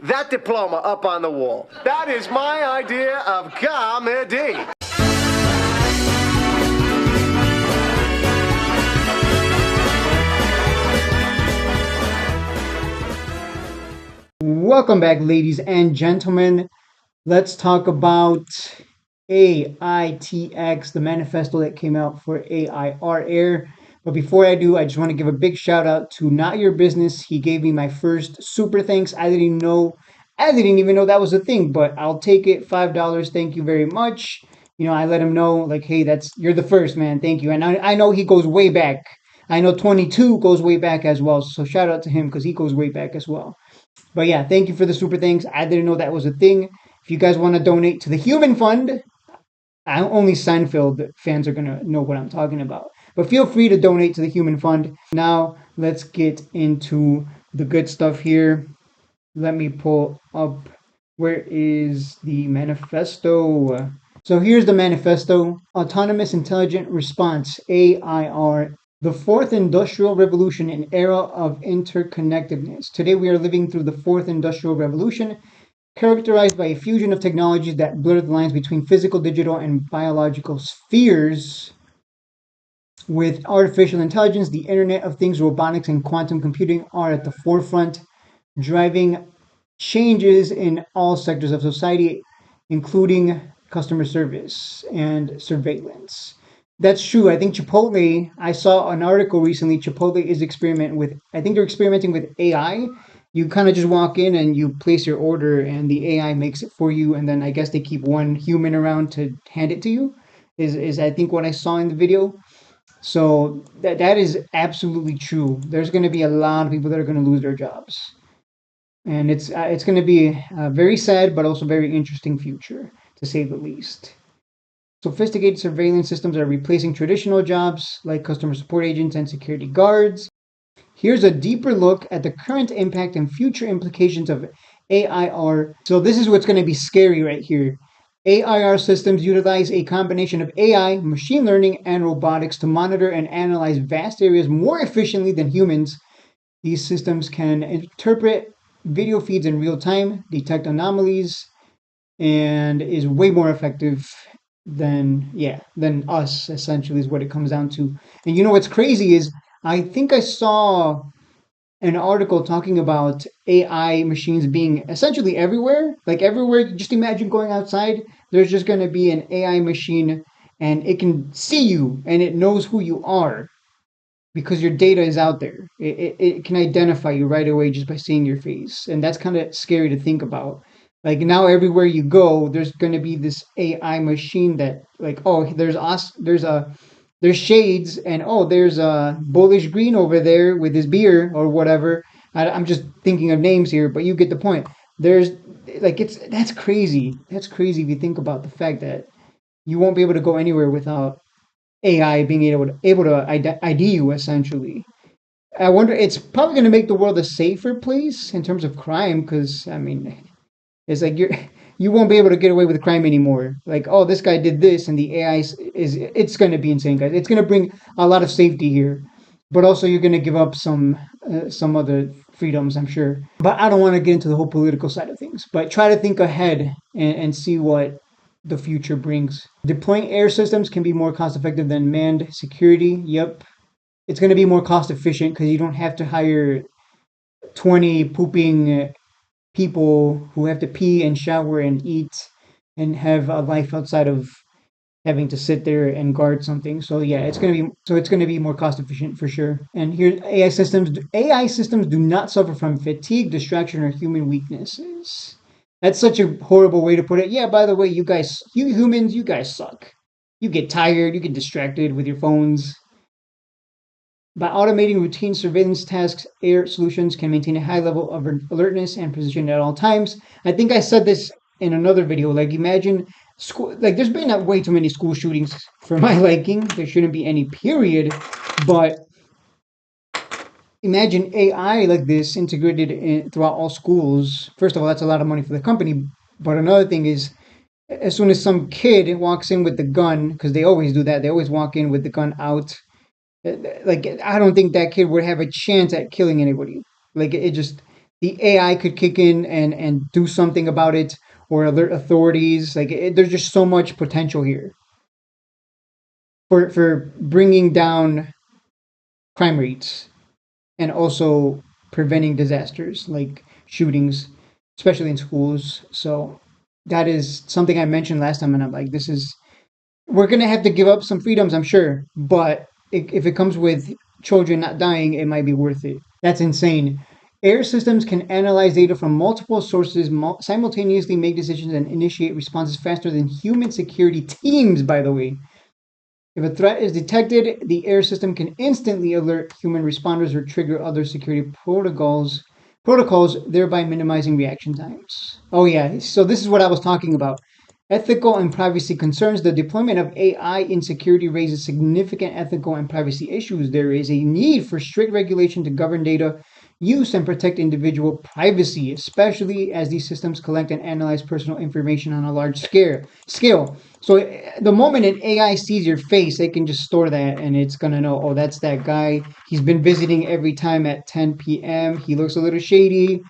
that diploma up on the wall. That is my idea of comedy. Welcome back, ladies and gentlemen. Let's talk about Aitx, the manifesto that came out for A.I.R. But before I do, I just want to give a big shout out to Not Your Business. He gave me my first super thanks. I didn't even know that was a thing, but I'll take it. $5. Thank you very much. You know, I let him know, like, hey, you're the first, man. Thank you. And I know he goes way back. I know 22 goes way back as well. So shout out to him because he goes way back as well. But yeah, thank you for the super thanks. I didn't know that was a thing. If you guys want to donate to the Human Fund, only Seinfeld fans are going to know what I'm talking about. But feel free to donate to the Human Fund. Now, let's get into the good stuff here. Let me pull up. Where is the manifesto? So here's the manifesto. Autonomous Intelligent Response, A.I.R. The fourth industrial revolution, an era of interconnectedness. Today we are living through the fourth industrial revolution, characterized by a fusion of technologies that blur the lines between physical, digital, and biological spheres. With artificial intelligence, the Internet of Things, robotics, and quantum computing are at the forefront, driving changes in all sectors of society, including customer service and surveillance. That's true. I think Chipotle, I saw an article recently, Chipotle is I think they're experimenting with AI. You kind of just walk in and you place your order and the AI makes it for you. And then I guess they keep one human around to hand it to you, is I think what I saw in the video. So that is absolutely true. There's going to be a lot of people that are going to lose their jobs, and it's going to be a very sad but also very interesting future, to say the least. Sophisticated surveillance systems are replacing traditional jobs like customer support agents and security guards. Here's a deeper look at the current impact and future implications of A.I.R. So this is what's going to be scary right here. A.I.R systems utilize a combination of AI, machine learning, and robotics to monitor and analyze vast areas more efficiently than humans. These systems can interpret video feeds in real time, detect anomalies, and is way more effective than us, essentially, is what it comes down to. And you know what's crazy is I think I saw an article talking about AI machines being essentially everywhere. Like everywhere, just imagine going outside, there's just going to be an AI machine and it can see you and it knows who you are because your data is out there. It can identify you right away just by seeing your face. And that's kind of scary to think about. Like now, everywhere you go, there's going to be this AI machine that, like, oh, there's Shades, and oh, there's a Bullish Green over there with his beer or whatever. I'm just thinking of names here, but you get the point. There's like that's crazy. That's crazy if you think about the fact that you won't be able to go anywhere without AI being able to ID you essentially. I wonder, it's probably going to make the world a safer place in terms of crime because I mean it's like you won't be able to get away with crime anymore. Like, oh, this guy did this, and the AI it's going to be insane, guys. It's going to bring a lot of safety here, but also you're going to give up some other freedoms, I'm sure. But I don't want to get into the whole political side of things. But try to think ahead and see what the future brings. Deploying air systems can be more cost effective than manned security. Yep, it's going to be more cost efficient because you don't have to hire 20 pooping people who have to pee and shower and eat and have a life outside of having to sit there and guard something. So yeah, it's gonna be more cost efficient for sure. And here AI systems do not suffer from fatigue, distraction, or human weaknesses. That's such a horrible way to put it. Yeah, by the way, you humans, you guys suck. You get tired, you get distracted with your phones. By automating routine surveillance tasks, AIR solutions can maintain a high level of alertness and precision at all times. I think I said this in another video. Like, imagine school, like, there's been way too many school shootings for my liking. There shouldn't be any, period. But imagine AI like this integrated throughout all schools. First of all, that's a lot of money for the company. But another thing is, as soon as some kid walks in with the gun, because they always do that, they always walk in with the gun out, like I don't think that kid would have a chance at killing anybody. Like it just the AI could kick in and do something about it or alert authorities. Like there's just so much potential here for bringing down crime rates and also preventing disasters like shootings, especially in schools. So that is something I mentioned last time, and I'm like, this is we're gonna have to give up some freedoms, I'm sure, but if it comes with children not dying, it might be worth it. That's insane. Air systems can analyze data from multiple sources, simultaneously make decisions, and initiate responses faster than human security teams, by the way. If a threat is detected, the air system can instantly alert human responders or trigger other security protocols, thereby minimizing reaction times. Oh yeah, so this is what I was talking about. Ethical and privacy concerns. The deployment of AI in security raises significant ethical and privacy issues. There is a need for strict regulation to govern data use and protect individual privacy, especially as these systems collect and analyze personal information on a large scale. So the moment an AI sees your face, they can just store that and it's gonna know, oh, that's that guy. He's been visiting every time at 10 p.m. He looks a little shady,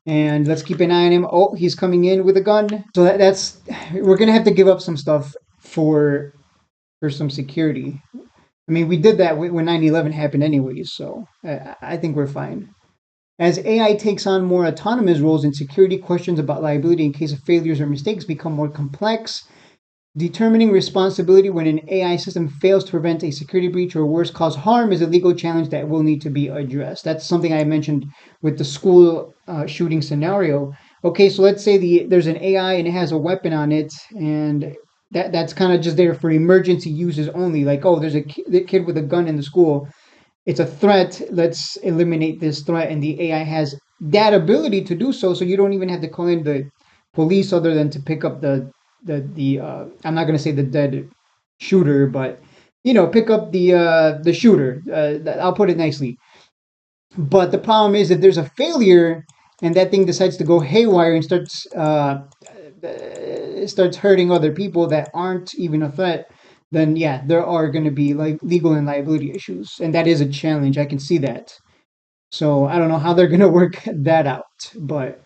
and let's keep an eye on him. Oh, he's coming in with a gun. So that's we're gonna have to give up some stuff for some security. I mean, we did that when 9/11 happened, anyways. So I think we're fine. As AI takes on more autonomous roles in security, questions about liability in case of failures or mistakes become more complex. Determining responsibility when an AI system fails to prevent a security breach or worse, cause harm is a legal challenge that will need to be addressed. That's something I mentioned with the school shooting scenario. Okay, so let's say there's an AI and it has a weapon on it, and that's kind of just there for emergency uses only. Like, oh, there's a kid with a gun in the school, it's a threat. Let's eliminate this threat, and the AI has that ability to do so. So you don't even have to call in the police, other than to pick up the. I'm not gonna say the dead shooter, but pick up the shooter. I'll put it nicely. But the problem is, if there's a failure and that thing decides to go haywire and starts hurting other people that aren't even a threat, then yeah, there are going to be like legal and liability issues, and that is a challenge. I can see that. So I don't know how they're going to work that out, but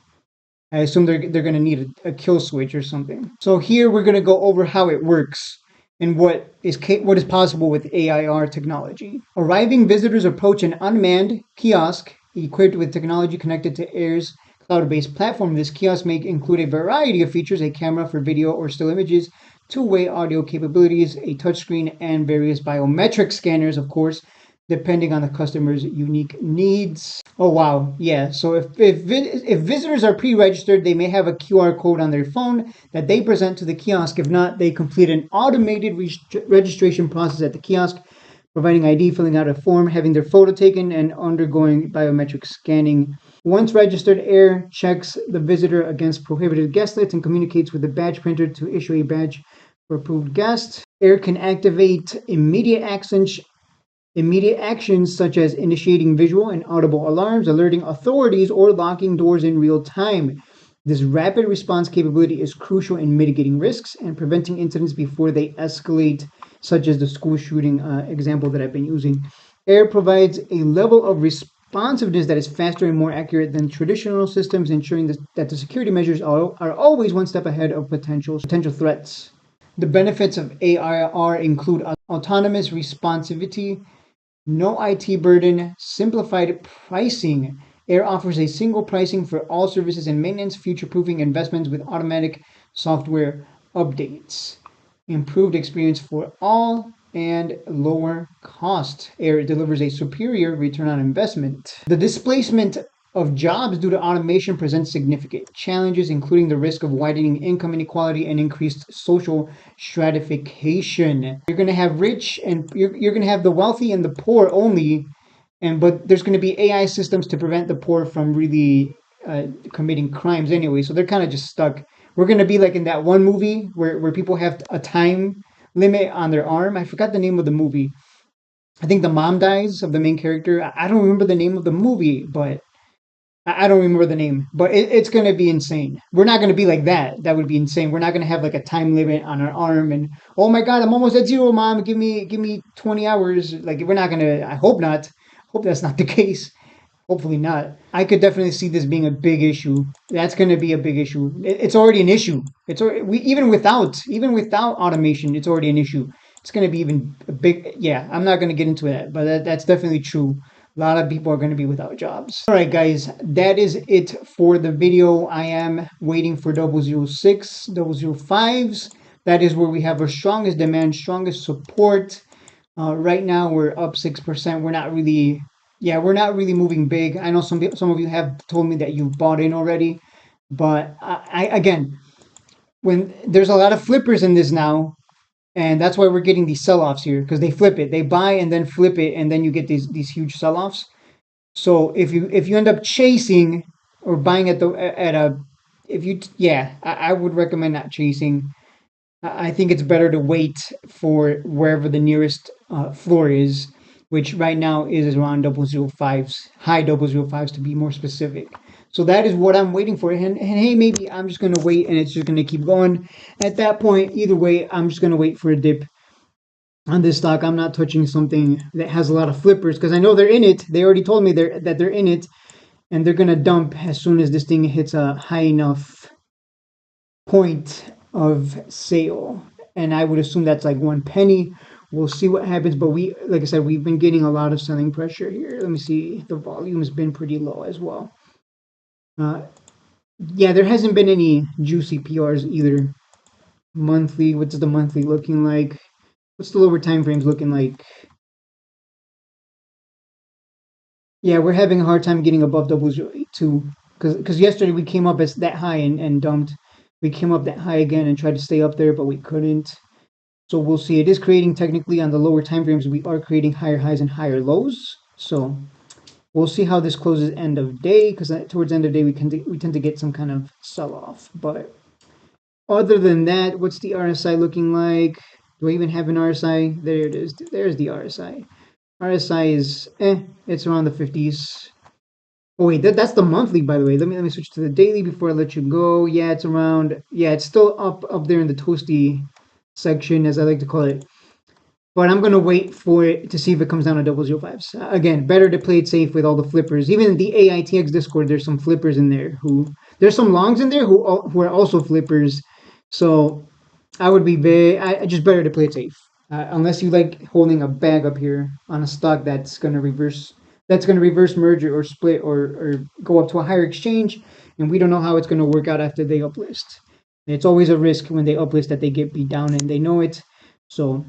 I assume they're going to need a kill switch or something. So here we're going to go over how it works and what is possible with A.I.R technology. Arriving visitors approach an unmanned kiosk equipped with technology connected to A.I.R's cloud-based platform. This kiosk may include a variety of features: a camera for video or still images, two-way audio capabilities, a touchscreen, and various biometric scanners, of course, depending on the customer's unique needs. Oh wow, yeah. So if visitors are pre-registered, they may have a QR code on their phone that they present to the kiosk. If not, they complete an automated registration process at the kiosk, providing ID, filling out a form, having their photo taken, and undergoing biometric scanning. Once registered, AIR checks the visitor against prohibited guest lists and communicates with the badge printer to issue a badge for approved guests. AIR can activate immediate actions such as initiating visual and audible alarms, alerting authorities, or locking doors in real time. This rapid response capability is crucial in mitigating risks and preventing incidents before they escalate, such as the school shooting example that I've been using. AIR provides a level of responsiveness that is faster and more accurate than traditional systems, ensuring that the security measures are always one step ahead of potential threats. The benefits of A.I.R include autonomous responsivity, no IT burden, simplified pricing. AIR offers a single pricing for all services and maintenance, future-proofing investments with automatic software updates. Improved experience for all and lower cost. AIR delivers a superior return on investment. The displacement of jobs due to automation presents significant challenges, including the risk of widening income inequality and increased social stratification. You're going to have rich and you're going to have the wealthy and the poor only, but there's going to be AI systems to prevent the poor from really committing crimes anyway. So they're kind of just stuck. We're going to be like in that one movie where people have a time limit on their arm. I forgot the name of the movie. I think the mom dies of the main character. I don't remember the name of the movie, but I don't remember the name, but it's going to be insane. We're not going to be like that. That would be insane. We're not going to have like a time limit on our arm and, oh my God, I'm almost at zero, mom. Give me 20 hours. Like we're not going to, I hope not. Hope that's not the case. Hopefully not. I could definitely see this being a big issue. That's going to be a big issue. It's already an issue. It's already, even without automation, it's already an issue. It's going to be even a big. Yeah, I'm not going to get into that, but that's definitely true. A lot of people are going to be without jobs. All right, guys, that is it for the video. I am waiting for 006, 005s. That is where we have our strongest demand, strongest support. Right now, we're up 6%. We're not really moving big. I know some of you have told me that you've bought in already, but again, when there's a lot of flippers in this now, and that's why we're getting these sell-offs here because they flip it, they buy and then flip it, and then you get these huge sell-offs. So if you end up chasing or buying at a if you yeah, I would recommend not chasing. I think it's better to wait for wherever the nearest floor is, which right now is around 005s, high 005s to be more specific. So that is what I'm waiting for. And hey, maybe I'm just going to wait and it's just going to keep going. At that point, either way, I'm just going to wait for a dip on this stock. I'm not touching something that has a lot of flippers because I know they're in it. They already told me that they're in it, and they're going to dump as soon as this thing hits a high enough point of sale. And I would assume that's like 1 penny. We'll see what happens. But like I said, we've been getting a lot of selling pressure here. Let me see. The volume has been pretty low as well. Uh, yeah, there hasn't been any juicy PRs either. Monthly, what's the monthly looking like? What's the lower time frames looking like? Yeah, we're having a hard time getting above 0.082 because yesterday we came up as that high and dumped. We came up that high again and tried to stay up there, but we couldn't. So we'll see. It is creating technically on the lower time frames. We are creating higher highs and higher lows. So we'll see how this closes end of day because towards end of day we tend to get some kind of sell off. But other than that, what's the RSI looking like? Do I even have an RSI? There it is. There's the RSI. RSI is it's around the 50s. Oh wait, that's the monthly, by the way. Let me switch to the daily before I let you go. Yeah, it's around. Yeah, it's still up there in the toasty section, as I like to call it. But I'm gonna wait for it to see if it comes down to 005s. Again, better to play it safe with all the flippers. Even in the AITX Discord, there's some flippers in there there's some longs in there who are also flippers. So I would be I just better to play it safe. Unless you like holding a bag up here on a stock that's gonna reverse merger or split or go up to a higher exchange, and we don't know how it's gonna work out after they uplist. It's always a risk when they uplist that they get beat down and they know it. So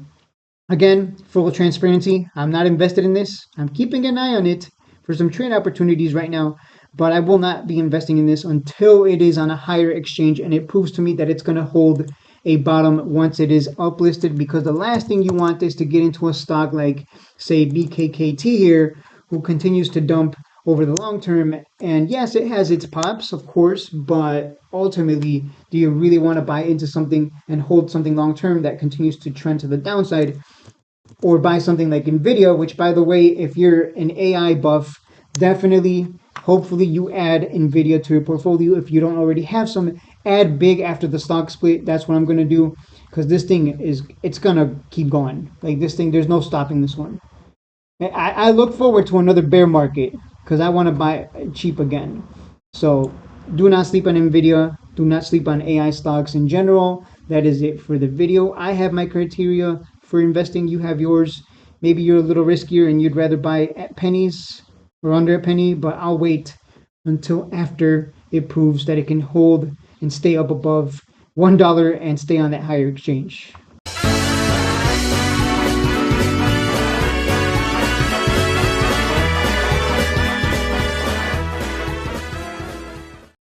again, full transparency, I'm not invested in this. I'm keeping an eye on it for some trade opportunities right now, but I will not be investing in this until it is on a higher exchange and it proves to me that it's going to hold a bottom once it is uplisted, because the last thing you want is to get into a stock like, say, BKKT here, who continues to dump over the long term. And yes, it has its pops, of course, but ultimately, do you really want to buy into something and hold something long term that continues to trend to the downside? Or buy something like Nvidia, which, by the way, if you're an AI buff, definitely, hopefully, you add Nvidia to your portfolio. If you don't already have some, add big after the stock split. That's what I'm going to do, because this thing it's going to keep going. Like this thing, there's no stopping this one. I look forward to another bear market because I want to buy cheap again. So do not sleep on Nvidia. Do not sleep on AI stocks in general. That is it for the video. I have my criteria for investing. You have yours. Maybe you're a little riskier and you'd rather buy at pennies or under a penny, but I'll wait until after it proves that it can hold and stay up above $1 and stay on that higher exchange.